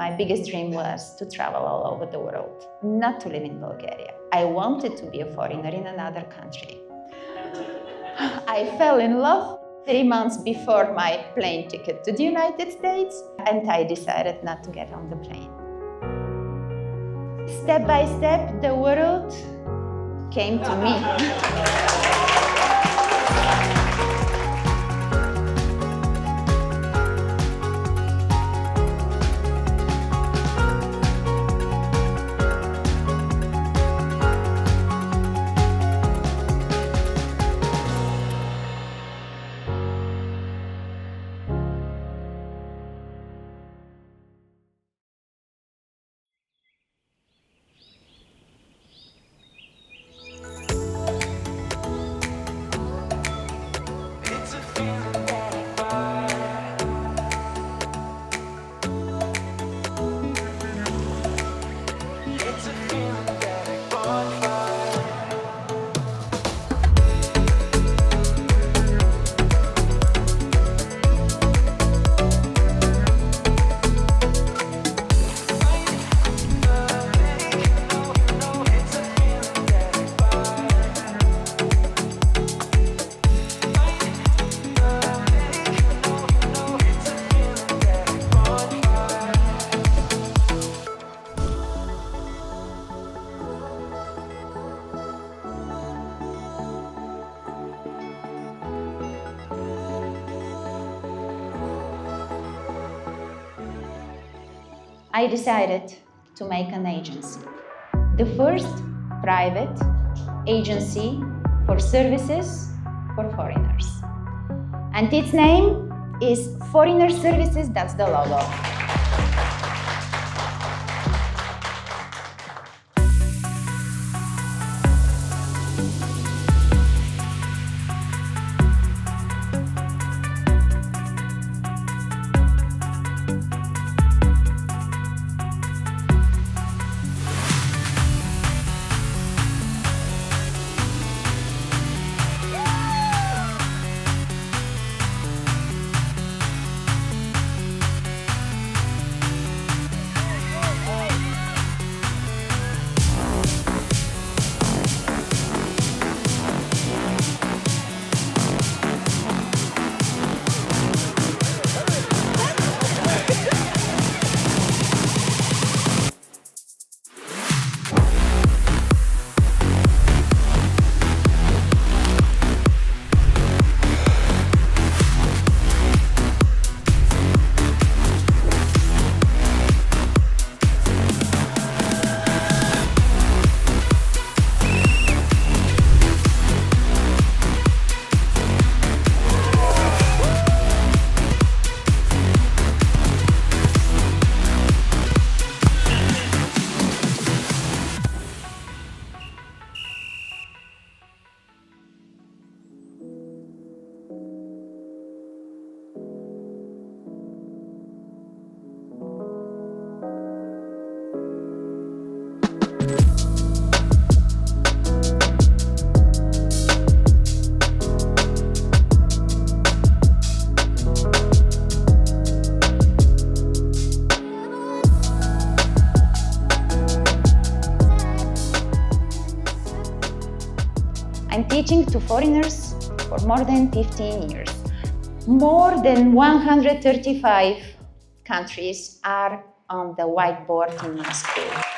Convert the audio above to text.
My biggest dream was to travel all over the world, not to live in Bulgaria. I wanted to be a foreigner in another country. I fell in love 3 months before my plane ticket to the United States, and I decided not to get on the plane. Step by step, the world came to me. I decided to make an agency, the first private agency for services for foreigners. And its name is Foreigner Services, that's the logo. I'm teaching to foreigners for more than 15 years. More than 135 countries are on the whiteboard in my school.